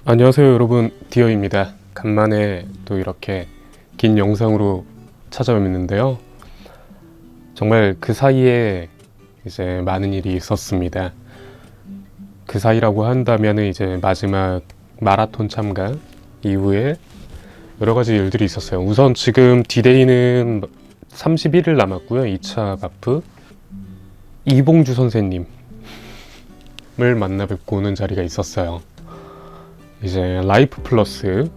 안녕하세요 여러분, 디어입니다. 간만에 또 이렇게 긴 영상으로 찾아뵙는데요. 정말 그 사이에 이제 많은 일이 있었습니다. 그 사이라고 한다면 이제 마지막 마라톤 참가 이후에 여러 가지 일들이 있었어요. 우선 지금 디데이는 31일 남았고요. 2차 바프 이봉주 선생님을 만나 뵙고 오는 자리가 있었어요. 이제 라이프 플러스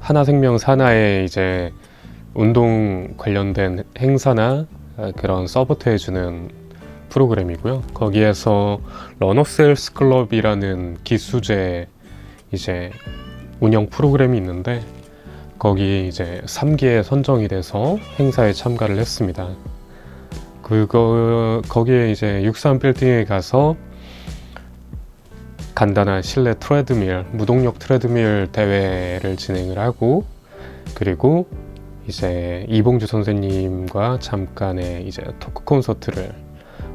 하나생명 산하의 이제 운동 관련된 행사나 그런 서포트 해주는 프로그램이고요. 거기에서 러너셀스 클럽이라는 기수제 이제 운영 프로그램이 있는데 거기 이제 3기에 선정이 돼서 행사에 참가를 했습니다. 거기에 이제 63 빌딩에 가서 간단한 실내 트레드밀, 무동력 트레드밀 대회를 진행을 하고, 그리고 이제 이봉주 선생님과 잠깐의 이제 토크 콘서트를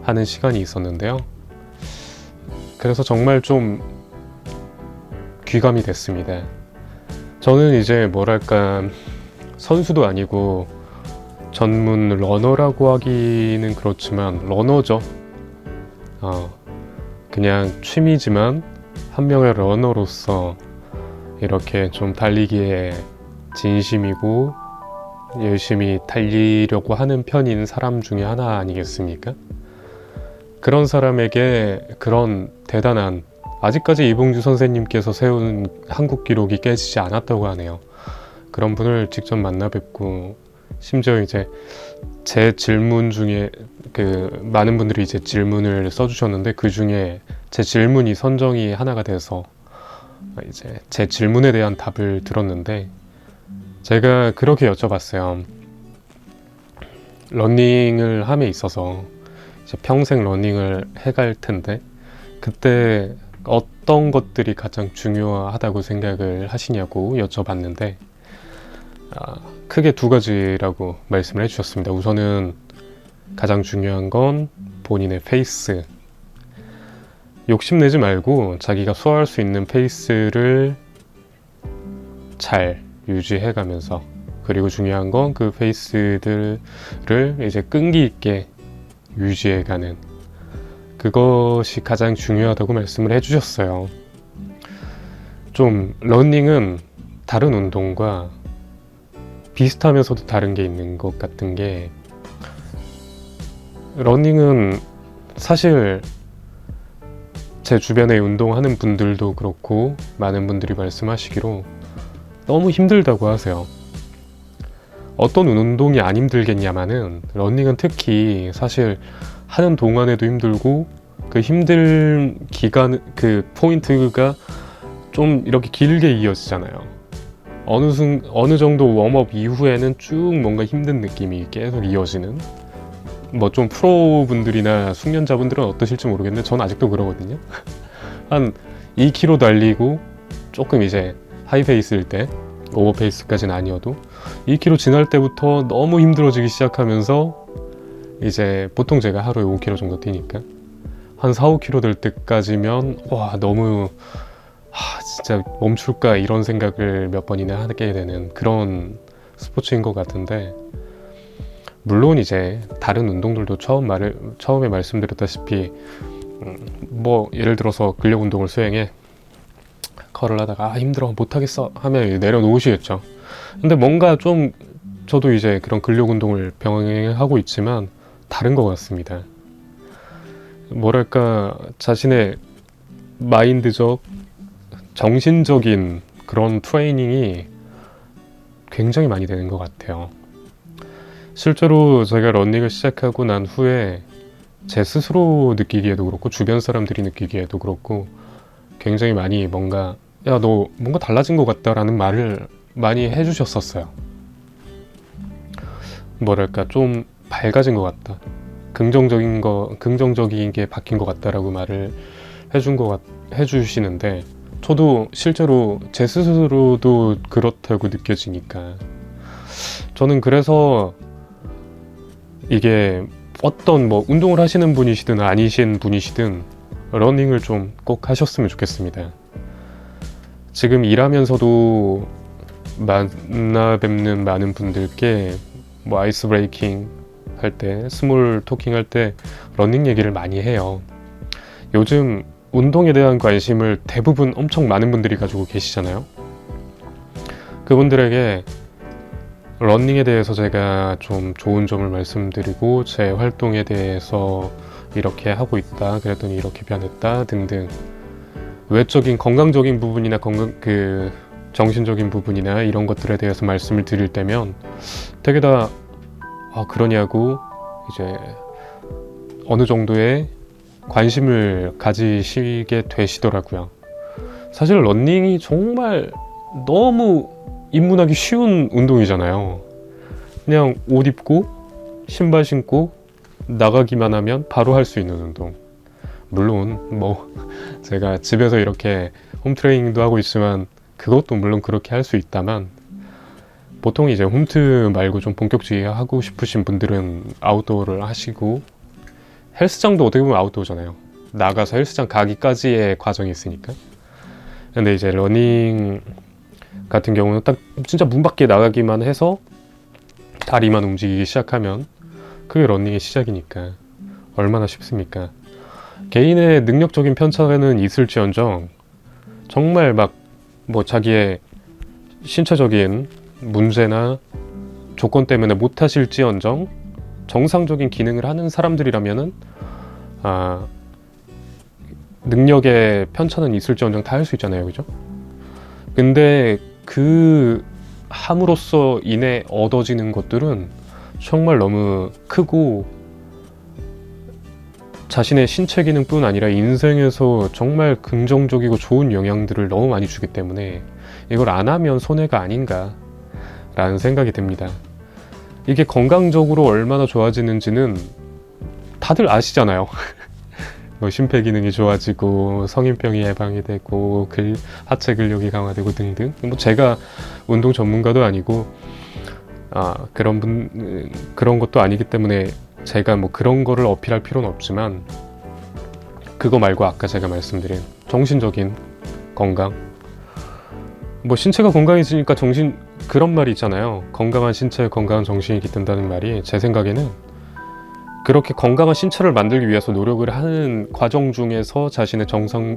하는 시간이 있었는데요. 그래서 정말 좀 귀감이 됐습니다. 저는 이제 뭐랄까 선수도 아니고 전문 러너라고 하기는 그렇지만 러너죠. 그냥 취미지만 한 명의 러너로서 이렇게 좀 달리기에 진심이고 열심히 달리려고 하는 편인 사람 중에 하나 아니겠습니까? 그런 사람에게 그런 대단한, 아직까지 이봉주 선생님께서 세운 한국 기록이 깨지지 않았다고 하네요. 그런 분을 직접 만나 뵙고, 심지어 이제 제 질문 중에 많은 분들이 이제 질문을 써주셨는데 그 중에 제 질문이 선정이 하나가 돼서 이제 제 질문에 대한 답을 들었는데, 제가 그렇게 여쭤봤어요. 러닝을 함에 있어서 이제 평생 러닝을 해갈 텐데 그때 어떤 것들이 가장 중요하다고 생각을 하시냐고 여쭤봤는데 크게 두 가지라고 말씀을 해주셨습니다. 우선은 가장 중요한 건 본인의 페이스, 욕심내지 말고 자기가 소화할 수 있는 페이스를 잘 유지해가면서, 그리고 중요한 건 그 페이스들을 이제 끈기 있게 유지해가는, 그것이 가장 중요하다고 말씀을 해주셨어요. 좀 러닝은 다른 운동과 비슷하면서도 다른 게 있는 것 같은 게, 러닝은 사실 제 주변에 운동하는 분들도 그렇고 많은 분들이 말씀하시기로 너무 힘들다고 하세요. 어떤 운동이 안 힘들겠냐마는 러닝은 특히 사실 하는 동안에도 힘들고 그 힘든 기간, 그 포인트가 좀 이렇게 길게 이어지잖아요. 어느 정도 웜업 이후에는 쭉 뭔가 힘든 느낌이 계속 이어지는, 뭐 좀 프로분들이나 숙련자분들은 어떠실지 모르겠는데 전 아직도 그러거든요. 한 2km 달리고 조금 이제 하이페이스일 때, 오버페이스까지는 아니어도 2km 지날 때부터 너무 힘들어지기 시작하면서 이제 보통 제가 하루에 5km 정도 뛰니까 한 4, 5km 될 때까지면 와 너무 진짜 멈출까 이런 생각을 몇 번이나 하게 되는 그런 스포츠인 것 같은데, 물론 이제 다른 운동들도 처음에 말씀드렸다시피 뭐 예를 들어서 근력 운동을 수행해, 컬을 하다가 힘들어 못하겠어 하면 내려놓으시겠죠. 근데 뭔가 좀 저도 이제 그런 근력 운동을 병행하고 있지만 다른 것 같습니다. 뭐랄까 자신의 마인드적, 정신적인 그런 트레이닝이 굉장히 많이 되는 것 같아요. 실제로 제가 러닝을 시작하고 난 후에 제 스스로 느끼기에도 그렇고 주변 사람들이 느끼기에도 그렇고 굉장히 많이 뭔가 야 너 뭔가 달라진 것 같다 라는 말을 많이 해주셨었어요. 뭐랄까 좀 밝아진 것 같다, 긍정적인 게 바뀐 것 같다라고 말을 해주시는데, 저도 실제로 제 스스로도 그렇다고 느껴지니까 저는 그래서 이게 어떤 뭐 운동을 하시는 분이시든 아니신 분이시든 러닝을 좀 꼭 하셨으면 좋겠습니다. 지금 일하면서도 만나 뵙는 많은 분들께 뭐 아이스 브레이킹 할 때, 스몰 토킹 할 때 러닝 얘기를 많이 해요. 요즘 운동에 대한 관심을 대부분 엄청 많은 분들이 가지고 계시잖아요. 그분들에게 러닝에 대해서 제가 좀 좋은 점을 말씀드리고 제 활동에 대해서 이렇게 하고 있다, 그랬더니 이렇게 변했다 등등 외적인 건강적인 부분이나 정신적인 부분이나 이런 것들에 대해서 말씀을 드릴 때면 되게 다 그러냐고 이제 어느 정도의 관심을 가지시게 되시더라고요. 사실 러닝이 정말 너무 입문하기 쉬운 운동이잖아요. 그냥 옷 입고 신발 신고 나가기만 하면 바로 할 수 있는 운동. 물론 뭐 제가 집에서 이렇게 홈트레이닝도 하고 있지만 그것도 물론 그렇게 할 수 있다만 보통 이제 홈트 말고 좀 본격적이게 하고 싶으신 분들은 아웃도어를 하시고 헬스장도 어떻게 보면 아웃도어잖아요. 나가서 헬스장 가기까지의 과정이 있으니까. 근데 이제 러닝 같은 경우는 딱 진짜 문 밖에 나가기만 해서 다리만 움직이기 시작하면 그게 러닝의 시작이니까 얼마나 쉽습니까? 개인의 능력적인 편차는 있을지언정 정말 막 뭐 자기의 신체적인 문제나 조건 때문에 못하실지언정 정상적인 기능을 하는 사람들이라면은 능력의 편차는 있을지언정 다 할 수 있잖아요, 그죠? 근데 그 함으로써 인해 얻어지는 것들은 정말 너무 크고 자신의 신체 기능뿐 아니라 인생에서 정말 긍정적이고 좋은 영향들을 너무 많이 주기 때문에 이걸 안 하면 손해가 아닌가 라는 생각이 듭니다. 이게 건강적으로 얼마나 좋아지는지는 다들 아시잖아요. 뭐 심폐기능이 좋아지고 성인병이 예방이 되고 하체 근력이 강화되고 등등. 뭐 제가 운동 전문가도 아니고 그런 것도 아니기 때문에 제가 뭐 그런 거를 어필할 필요는 없지만 그거 말고 아까 제가 말씀드린 정신적인 건강, 뭐 신체가 건강해지니까 그런 말이 있잖아요. 건강한 신체에 건강한 정신이 깃든다는 말이 제 생각에는 그렇게 건강한 신체를 만들기 위해서 노력을 하는 과정 중에서 자신의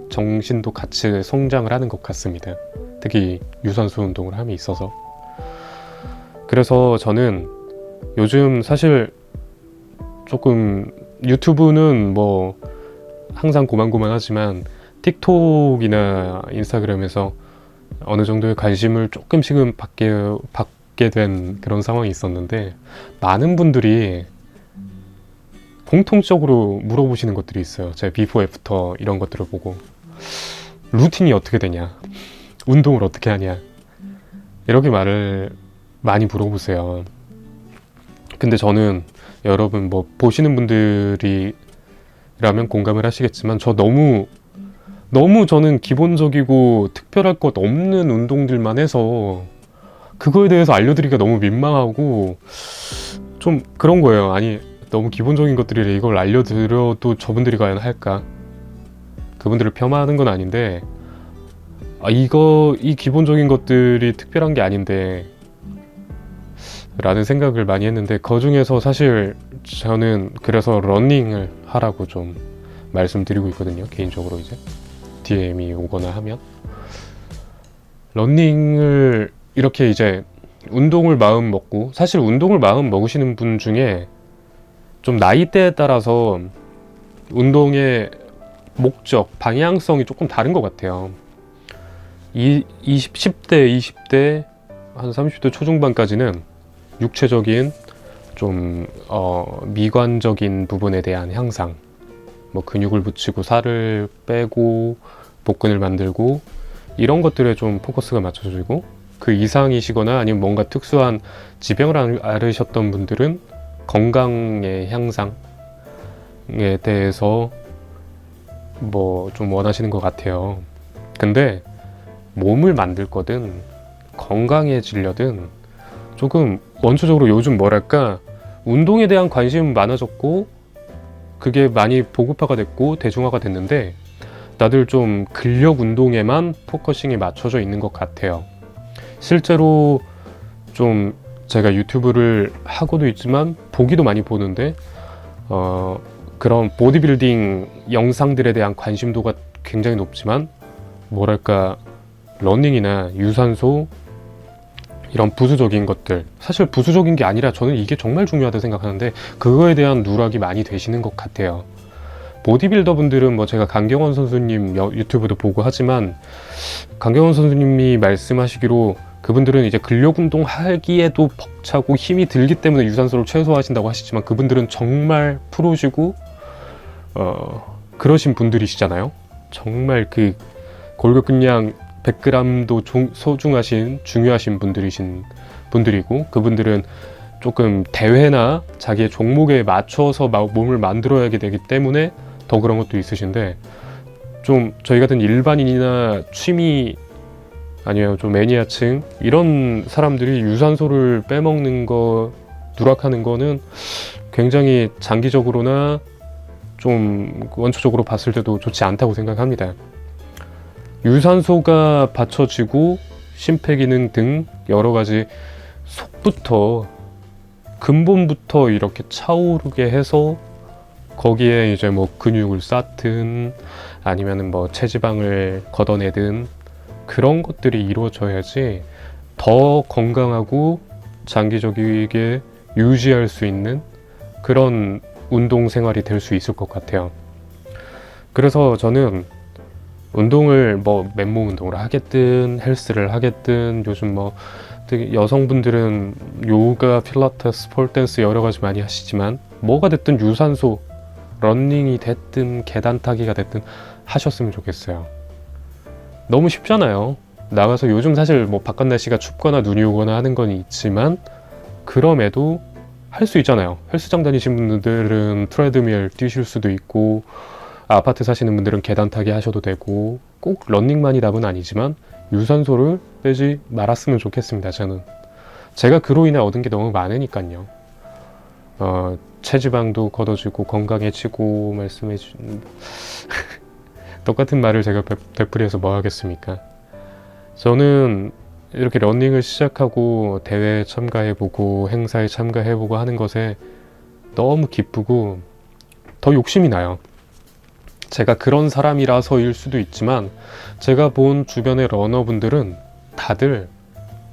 정신도 같이 성장을 하는 것 같습니다. 특히 유산소 운동을 함에 있어서. 그래서 저는 요즘 사실 조금 유튜브는 뭐 항상 고만고만하지만 틱톡이나 인스타그램에서 어느 정도의 관심을 조금씩은 받게 된 그런 상황이 있었는데 많은 분들이 공통적으로 물어보시는 것들이 있어요. 제 비포 애프터 이런 것들을 보고 루틴이 어떻게 되냐, 운동을 어떻게 하냐 이렇게 말을 많이 물어보세요. 근데 저는 여러분 뭐 보시는 분들이라면 공감을 하시겠지만 저 너무 저는 기본적이고 특별할 것 없는 운동들만 해서 그거에 대해서 알려드리기가 너무 민망하고 좀 그런 거예요. 아니 너무 기본적인 것들이래 이걸 알려드려도 저분들이 과연 할까? 그분들을 폄하하는 건 아닌데 이 기본적인 것들이 특별한 게 아닌데 라는 생각을 많이 했는데 그 중에서 사실 저는 그래서 러닝을 하라고 좀 말씀드리고 있거든요. 개인적으로 이제 DM이 오거나 하면 러닝을 이렇게 이제 운동을 마음 먹고, 사실 운동을 마음 먹으시는 분 중에 좀 나이대에 따라서 운동의 목적, 방향성이 조금 다른 것 같아요. 10대, 20대, 한 30대 초중반까지는 육체적인 좀 미관적인 부분에 대한 향상, 뭐 근육을 붙이고 살을 빼고 복근을 만들고 이런 것들에 좀 포커스가 맞춰지고, 그 이상이시거나 아니면 뭔가 특수한 지병을 앓으셨던 분들은 건강의 향상에 대해서 뭐 좀 원하시는 것 같아요. 근데 몸을 만들 거든 건강해지려든 조금 원초적으로 요즘 뭐랄까 운동에 대한 관심은 많아졌고 그게 많이 보급화가 됐고 대중화가 됐는데 다들 좀 근력 운동에만 포커싱이 맞춰져 있는 것 같아요. 실제로 좀 제가 유튜브를 하고도 있지만 보기도 많이 보는데 그런 보디빌딩 영상들에 대한 관심도가 굉장히 높지만 뭐랄까 러닝이나 유산소 이런 부수적인 것들, 사실 부수적인 게 아니라 저는 이게 정말 중요하다고 생각하는데 그거에 대한 누락이 많이 되시는 것 같아요. 보디빌더 분들은 뭐 제가 강경원 선수님 유튜브도 보고 하지만 강경원 선수님이 말씀하시기로 그분들은 이제 근력 운동 하기에도 벅차고 힘이 들기 때문에 유산소를 최소화하신다고 하시지만 그분들은 정말 프로시고 그러신 분들이시잖아요. 정말 그 골격근량 100g도 소중하신 중요하신 분들이고 그분들은 조금 대회나 자기의 종목에 맞춰서 몸을 만들어야 되기 때문에 더 그런 것도 있으신데 좀 저희 같은 일반인이나 취미 아니면 좀 매니아층 이런 사람들이 유산소를 빼먹는 거 누락하는 거는 굉장히 장기적으로나 좀 원초적으로 봤을 때도 좋지 않다고 생각합니다. 유산소가 받쳐지고 심폐기능 등 여러 가지 속부터 근본부터 이렇게 차오르게 해서 거기에 이제 뭐 근육을 쌓든 아니면은 뭐 체지방을 걷어내든 그런 것들이 이루어져야지 더 건강하고 장기적이게 유지할 수 있는 그런 운동 생활이 될 수 있을 것 같아요. 그래서 저는 운동을 뭐 맨몸 운동을 하겠든 헬스를 하겠든 요즘 뭐 특히 여성분들은 요가, 필라테스, 폴댄스 여러 가지 많이 하시지만 뭐가 됐든 유산소, 러닝이 됐든 계단 타기가 됐든 하셨으면 좋겠어요. 너무 쉽잖아요. 나가서 요즘 사실 뭐 바깥 날씨가 춥거나 눈이 오거나 하는 건 있지만 그럼에도 할 수 있잖아요. 헬스장 다니신 분들은 트레드밀 뛰실 수도 있고 아파트 사시는 분들은 계단 타기 하셔도 되고 꼭 러닝만이 답은 아니지만 유산소를 빼지 말았으면 좋겠습니다. 저는 제가 그로 인해 얻은 게 너무 많으니까요. 체지방도 걷어지고 건강해지고 말씀해 주는 똑같은 말을 제가 되풀이해서 뭐 하겠습니까? 저는 이렇게 러닝을 시작하고 대회에 참가해보고 행사에 참가해보고 하는 것에 너무 기쁘고 더 욕심이 나요. 제가 그런 사람이라서일 수도 있지만 제가 본 주변의 러너분들은 다들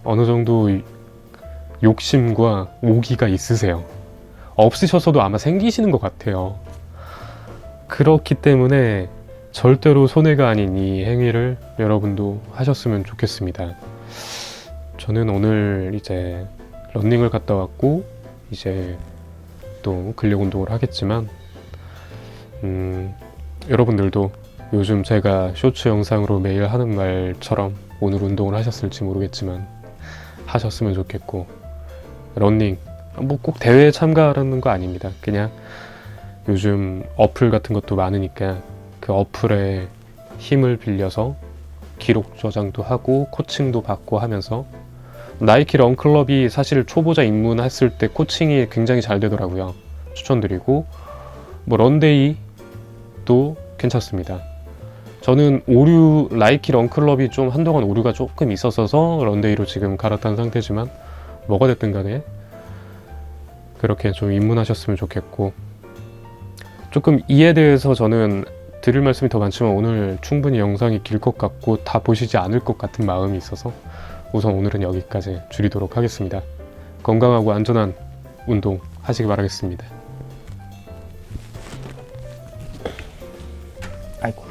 어느 정도 욕심과 오기가 있으세요. 없으셔서도 아마 생기시는 것 같아요. 그렇기 때문에 절대로 손해가 아닌 이 행위를 여러분도 하셨으면 좋겠습니다. 저는 오늘 이제 러닝을 갔다 왔고 이제 또 근력 운동을 하겠지만 여러분들도 요즘 제가 쇼츠 영상으로 매일 하는 말처럼 오늘 운동을 하셨을지 모르겠지만 하셨으면 좋겠고 러닝 뭐 꼭 대회에 참가하라는 거 아닙니다. 그냥 요즘 어플 같은 것도 많으니까 그 어플에 힘을 빌려서 기록 저장도 하고 코칭도 받고 하면서 나이키 런클럽이 사실 초보자 입문했을 때 코칭이 굉장히 잘 되더라고요. 추천드리고 뭐 런데이도 괜찮습니다. 저는 오류 나이키 런클럽이 좀 한동안 오류가 조금 있었어서 런데이로 지금 갈아탄 상태지만 뭐가 됐든 간에 그렇게 좀 입문하셨으면 좋겠고 조금 이에 대해서 저는 드릴 말씀이 더 많지만 오늘 충분히 영상이 길 것 같고 다 보시지 않을 것 같은 마음이 있어서 우선 오늘은 여기까지 줄이도록 하겠습니다. 건강하고 안전한 운동 하시기 바라겠습니다. 아이고.